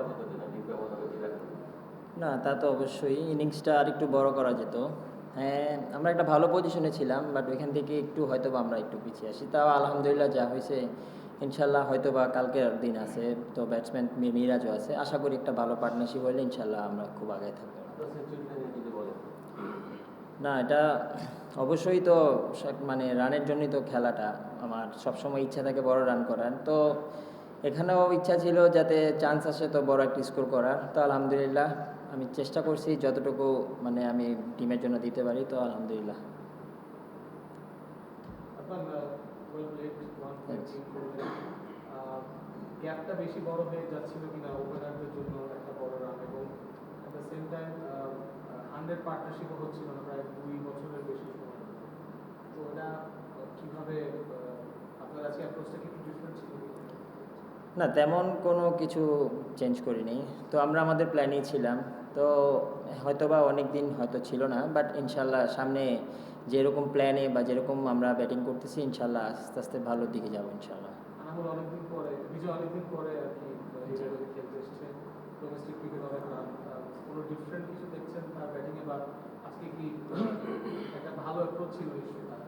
যেত কিনা ডিপ ব্যবহার হবে কিনা? না, তা তো অবশ্যই ইনিংসটা আরেকটু বড় করা যেত। হ্যাঁ, আমরা একটা ভালো পজিশনে ছিলাম, বাট ওইখান থেকে একটু হয়তো বা আমরা একটু পিছিয়ে আসি। তাও আলহামদুলিল্লাহ যা হয়েছে, ইনশাল্লাহ হয়তো বা কালকের দিন আছে, তো ব্যাটসম্যান মিরাজও আছে, আশা করি একটা ভালো পার্টনারশিপ হলে ইনশাল্লাহ আমরা খুব আগে থাকবো। আপনার সেঞ্চুরিটা নিয়ে যদি বলেন। না, এটা অবশ্যই তো মানে রানের জন্যই তো খেলাটা। আমার সবসময় ইচ্ছা থাকে বড় রান করার, তো এখানেও ইচ্ছা ছিল যাতে চান্স আসে তো বড় একটা স্কোর করার। তো আলহামদুলিল্লাহ আমি চেষ্টা করছি যতটুকু মানে আমি টিমের জন্য দিতে পারি, তো আলহামদুলিল্লাহ। আপনার ওয়েল প্লেড 1.8 করলেন, গ্যাপটা বেশি বড় হয়ে যাচ্ছিল কিনা ওপেনারদের জন্য একটা বড় রান, এবং অ্যাট দ্য সেম টাইম 100 পার্টনারশিপও হচ্ছিল না প্রায় 2 বছরের বেশি সময়। তো এটা কিভাবে আপনার আজকে অ্যাপ্রোচটা কি ডিফারেন্ট ছিল? না, তেমন কোনো কিছু চেঞ্জ করিনি, তো আমরা আমাদের প্ল্যানেই ছিলাম। তো হয়তোবা অনেক দিন হয়তো ছিল না, বাট ইনশাল্লাহ সামনে যেরকম প্ল্যানে বা যেরকম আমরা ব্যাটিং করতেছি ইনশাল্লাহ আস্তে আস্তে ভালোর দিকে যাবো ইনশাল্লাহ। আনামুল অনেকদিন পরে, বিজয় অনেকদিন পরে আর কি এই লেভেলে খেলতে এসেছে, ডোমেস্টিক ক্রিকেট অনেক রান, কোনো ডিফারেন্ট কিছু দেখছেন তার ব্যাটিংয়ে, বা আজকে কি একটা ভালো অ্যাপ্রোচ ছিল নিশ্চয়ই তার?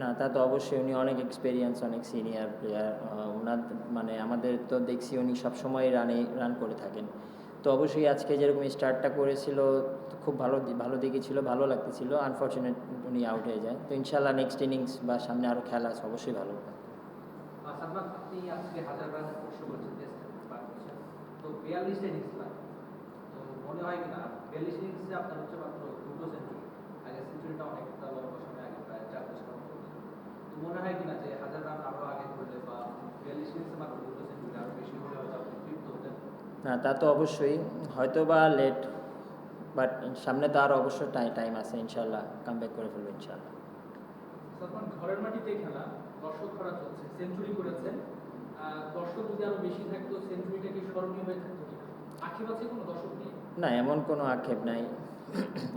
না, তা তো অবশ্যই, উনি অনেক এক্সপিরিয়েন্স, অনেক সিনিয়র প্লেয়ার। ওনার মানে আমাদের তো দেখছি উনি সবসময় রান করে থাকেন। তো অবশ্যই আজকে যেরকম স্টার্টটা করেছিল তো খুব ভালো দিকে ছিল, ভালো লাগতেছিল। আনফর্চুনেট উনি আউট হয়ে যায়, তো ইনশাল্লাহ নেক্সট ইনিংস বা সামনে আরও খেলা আছে, অবশ্যই ভালো হবে। সাদমান, আপনি আজকে 1000 রান স্পর্শ করেছেন টেস্টে, পার করেছেন, তো 42টা ইনিংস লাগে। তো মনে হয় কিনা 42 ইনিংসে আপনার হচ্ছে মাত্র 2টো সেঞ্চুরি, আগে সেঞ্চুরিটা অনেকটা লম্বা সময় আগে প্রায় 4-5 রান করেছেন। তো মনে হয় কিনা যে 1000 রান আরও আগে করলে বা 42 ইনিংসে মাত্র 2টো সেঞ্চুরি আরও বেশি হলে হয়তো আপনি তৃপ্ত হতেন? না, তা তো অবশ্যই, হয়তো বা লেট, বাট সামনে তো আরও অবশ্য টাইম আছে, ইনশাল্লাহ কামব্যাক করে ফেলবো ইনশাল্লাহ। সালমান, ঘরের মাটিতে খেলা, দর্শক ভরা চলছে, সেঞ্চুরি করেছেন, দর্শক যদি আরো বেশি থাকতো সেঞ্চুরিটা কি স্মরণীয় হয়ে থাকতো কিনা? আক্ষেপ আছে কোনো দর্শক নিয়ে? না, এমন কোনো আক্ষেপ নাই।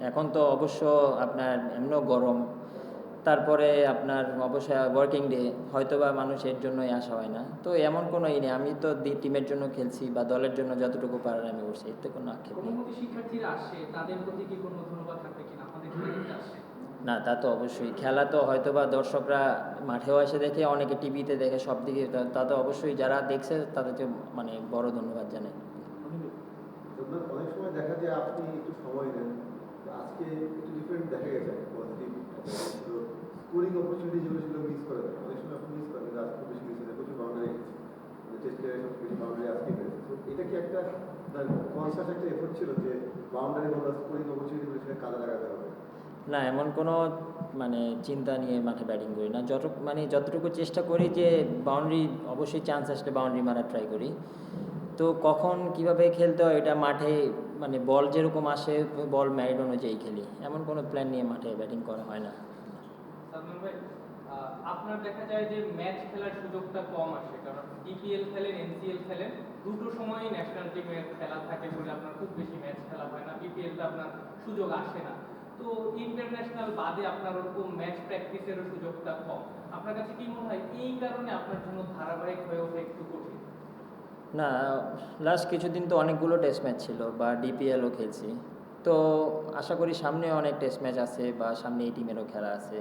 এখন তো অবশ্য আপনার এমনও গরম, তারপরে আপনার অবশ্যই ওয়ার্কিং ডে, হয়তো বা মানুষের জন্যই আসা হয় না, তো এমন কোনো নেই। আমি তো টিমের জন্য খেলছি বা দলের জন্য যতটুকু পারার আমি করছি, এতে কোনো আক্ষেপ নেই। কোমলমতি শিক্ষার্থীরা আসে, তাদের প্রতি কি কোনো ধন্যবাদ থাকবে কিনা? আমাদের খেলে দেখতে আসে। না, তা তো অবশ্যই, খেলা তো হয়তো বা দর্শকরা মাঠেও এসে দেখে, অনেকে টিভিতে দেখে, সব দিকে, তা তো অবশ্যই যারা দেখছে তাদেরকে মানে বড় ধন্যবাদ জানাই। অনেক সময় দেখা যায় আপনি একটু সময় দেন, আজকে একটু ডিফারেন্ট দেখা গেছে, পজিটিভ স্কোরিং অপরচুনিটি যেগুলো ছিল মিস করে দেয়, অনেক সময় আপনি মিস করেন, কিন্তু আজকে বেশি মিস হয়েছে, প্রচুর বাউন্ডারি গেছে, টেস্টে সবচেয়ে বেশি বাউন্ডারি আজকে পেয়েছে। তো এটা কি একটা কনসাস একটা এফোর্ট ছিল যে বাউন্ডারি বা স্কোরিং অপরচুনিটিগুলো সেটা কাজে লাগাতে হবে? না, এমন কোনো মানে চিন্তা নিয়ে মাঠে ব্যাটিং করি না। যতটুকু চেষ্টা করি যে বাউন্ডারি, অবশ্যই চান্স আসলে বাউন্ডারি মারার ট্রাই করি। তো কখন কিভাবে খেলতে হয় এটা মাঠে মানে বল যেরকম আসে বল ম্যারিট অনুযায়ী খেলি, এমন কোনো প্ল্যান নিয়ে মাঠে ব্যাটিং করা হয় না। সালমান ভাই, আপনার দেখা যায় যে ম্যাচ খেলার সুযোগটা কম আসে, কারণ ডিপিএল খেলেন, এনসিএল খেলেন, দুটো সময়ই ন্যাশনাল টিমের খেলা থাকে বলে আপনার খুব বেশি ম্যাচ খেলা হয় না, বিপিএলটা আপনার সুযোগ আসে না। তো ইন্টারন্যাশনাল বাদে আপনার ওরকম ম্যাচ প্র্যাকটিসেরও সুযোগটা কম। আপনার কাছে কি মনে হয় এই কারণে আপনার জন্য ধারাবাহিক হয়ে ওঠা একটু কঠিন? না, লাস্ট কিছুদিন তো অনেকগুলো টেস্ট ম্যাচ ছিল বা ডিপিএলও খেলছি, তো আশা করি সামনে অনেক টেস্ট ম্যাচ আছে বা সামনে এই টিমেরও খেলা আছে,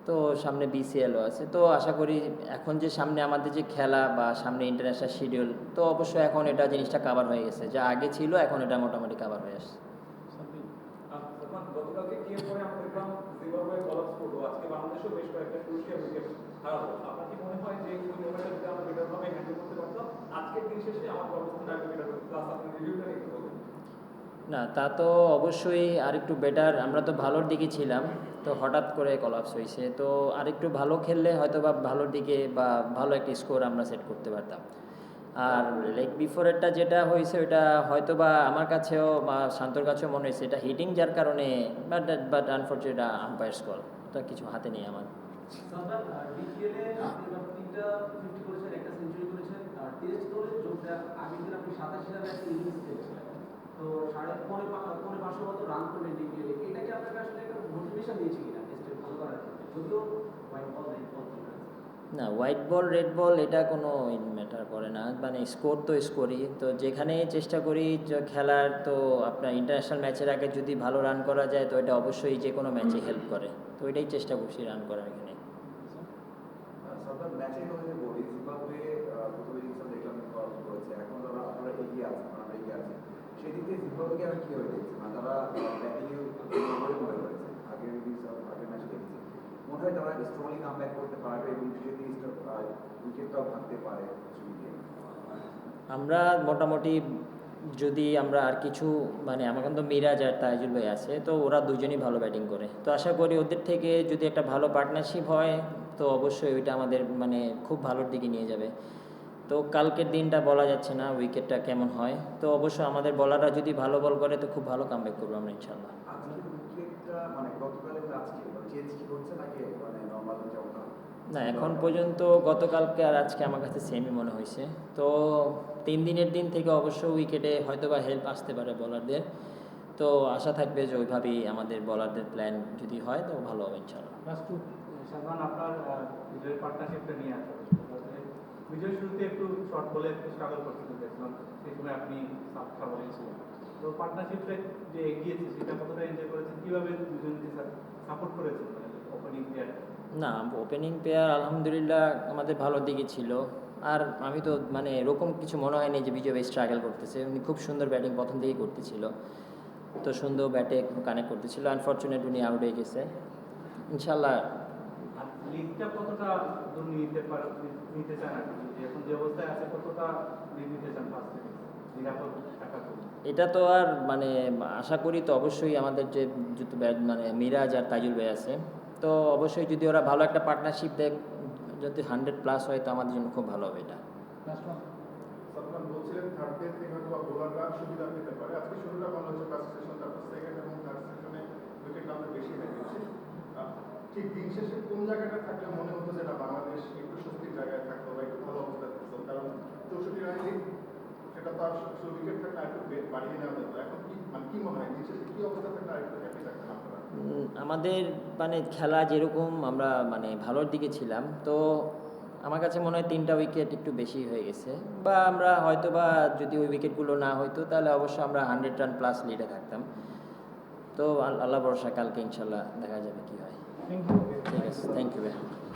তো সামনে বিসিএলও আছে। তো আশা করি এখন যে সামনে আমাদের যে খেলা বা সামনে ইন্টারন্যাশনাল শিডিউল, তো অবশ্যই এখন এটা জিনিসটা কাভার হয়ে গেছে, যা আগে ছিল এখন এটা মোটামুটি কাভার হয়ে আসছে। গতকালকে কি পরে আমরা দেখলাম জিম্বাবুয়ে কলাপস করলো, আজকে বাংলাদেশও বেশ কয়েকটা ক্রুশিয়াল উইকেট হারালো। আপনার কি মনে হয় যে ওই ব্যাপারটা যদি আমরা বেটার ভাবে হ্যান্ডেল করতে পারতাম, আজকের দিন শেষে আমাদের অবস্থানটা আরেকটু বেটার হতো? প্লাস আপনি রিভিউটা একটু বলুন। না, তা তো অবশ্যই আরেকটু বেটার, আমরা তো ভালোর দিকে ছিলাম, তো হঠাৎ করে কলাপস হয়েছে, তো আরেকটু ভালো খেললে হয়তো বা ভালোর দিকে বা ভালো একটা স্কোর আমরা সেট করতে পারতাম। আর লেগ বিফোরেরটা যেটা হয়েছে ওটা হয়তো বা আমার কাছেও বা শান্তর কাছেও মনে হয়েছে এটা হিটিং, যার কারণে বাট আনফর্চুনেট আম্পায়ার স্কোর, ওটা কিছু হাতে নেই আমার। ডিপিএলে আপনি এবার 3টা 50 করেছেন, একটা সেঞ্চুরি করেছেন, আর টেস্ট দলে যোগ দেওয়ার আগের দিন আপনি 87 রানের একটা ইনিংস খেলেছিলেন। তো 550 মতো রান করলেন ডিপিএলে, এটা কি আপনাকে আসলে একটা মোটিভেশন দিয়েছে কিনা টেস্টে ভালো করার ক্ষেত্রে? যদিও হোয়াইট বল নাই, বল ডিফারেন্স। না, হোয়াইট বল রেড বল এটা কোনো ম্যাটার করে না, মানে স্কোর তো স্কোরই। তো যেখানে চেষ্টা করি যে খেলার, তো আপনার ইন্টারন্যাশনাল ম্যাচের আগে যদি ভালো রান করা যায় তো এটা অবশ্যই যে কোনো ম্যাচে হেল্প করে, তো এটাই চেষ্টা করছি রান করার এখানে। সাধারণ ম্যাচের কথা যে বলি, জিম্বাবুয়ে প্রথমে ইনিংসটা দেখলাম করার করেছে, এখন তারা আপনারা এগিয়ে আছে, আমরা এগিয়ে আছে, সেই দিক থেকে জিম্বাবুয়েকে আমি কীভাবে দেখছি, মানে তারা ব্যাটিংয়ে মনে করেছে আগের ইনিংস আগের ম্যাচে দেখছি, মনে হয় তারা স্ট্রংলি কাম ব্যাক করতে পারবে এবং সেই জিনিসটা উইকেটটাও ভাঙতে পারে সুবিধে। আমরা মোটামুটি যদি আমরা আর কিছু, মানে আমার কিন্তু মিরাজ আর তাইজুল ভাই আছে, তো ওরা দুজনই ভালো ব্যাটিং করে, তো আশা করি ওদের থেকে যদি একটা ভালো পার্টনারশিপ হয় তো অবশ্যই ওইটা আমাদের মানে খুব ভালোর দিকে নিয়ে যাবে। তো কালকের দিনটা বলা যাচ্ছে না উইকেটটা কেমন হয়, তো অবশ্যই আমাদের বলাররা যদি ভালো বল করে তো খুব ভালো কামব্যাক করবো আমরা ইনশাল্লাহ। আজকে উইকেটটা মানে গতকাল এবং আজকে চেঞ্জ কি হচ্ছে নাকি মানে নর্মাল যেমন? না, এখন পর্যন্ত গতকালকে আর আজকে আমার কাছে সেমই মনে হয়েছে। তো 3 দিনের দিন থেকে অবশ্য উইকেটে হয়তো বা হেল্প আসতে পারে বলারদের, তো আশা থাকবে যে ওইভাবেই আমাদের বলারদের প্ল্যান যদি হয় তো ভালো হবে ইনশাল্লাহ। লাস্ট টু সালমান, আপনার বিজয়ের পার্টনারশিপটা নিয়ে আসা বিজয় শুরুতে একটু শর্ট বলে একটু স্ট্রাগল করতে দেখলাম, সেই সময় আপনি সাবটা বলেছিলেন, তো পার্টনারশিপটা যে এগিয়েছে সেটা কতটা এনজয় করেছেন, কীভাবে দুজনকে সাপোর্ট করেছেন ওপেনিং প্লেয়ার? না, ওপেনিং প্লেয়ার আলহামদুলিল্লাহ আমাদের ভালোর দিকে ছিল, আর আমি তো মানে এরকম কিছু মনে হয়নি যে বিজয় ভাই স্ট্রাগল করতেছে, উনি খুব সুন্দর ব্যাটিং প্রথম দিকেই করতেছিল, তো সুন্দর ব্যাটে কানেক্ট করতেছিল, আনফর্চুনেট উনি আউট হয়ে গেছে ইনশাল্লাহ। আর লিগটা কতটা দূর নিতে চান আপনি, যে এখন যে অবস্থায় আছে কতটা লিগ নিতে চান ফার্স্ট থেকে নিরাপদ টাকা করে? এটা তো আর মানে আশা করি তো অবশ্যই আমাদের যে যত মানে মিরাজ আর তাইজুল ভাই আছে, তো অবশ্যই যদি ওরা ভালো একটা পার্টনারশিপ দেয়, যদি 100+ হয় তো আমাদের জন্য খুব ভালো হবে এটা। সালমান বলছিলেন থার্ড ডে থেকে হয়তো বোলাররা সুবিধা পেতে পারে, আজকে শুরুটা ভালো হয়েছে ফার্স্ট সেশন, তারপর সেকেন্ড এবং থার্ড সেশনে উইকেট আমাদের বেশি দেখেছি। ঠিক দিন শেষে কোন জায়গাটা থাকলে মনে হতো যে না বাংলাদেশ একটু স্বস্তির জায়গায় থাকতো বা একটু ভালো অবস্থা থাকতো, কারণ 64 রানে সেটা তো আর উইকেট থাকলে আরেকটু বাড়িয়ে নেওয়া যেত, এখন কি মানে কি মনে হয় দিন শেষে কি অবস্থা থাকলে আরেকটু হ্যাপি থাকতেন আপনারা? আমাদের মানে খেলা যেরকম আমরা মানে ভালোর দিকে ছিলাম, তো আমার কাছে মনে হয় 3টা উইকেট একটু বেশি হয়ে গেছে, বা আমরা হয়তো বা যদি ওই উইকেটগুলো না হইতো তাহলে অবশ্যই আমরা 100 রান প্লাস লিডে থাকতাম। তো আল্লাহ ভরসা, কালকে ইনশাল্লাহ দেখা যাবে কি হয়। ঠিক আছে, থ্যাংক ইউ ভাই।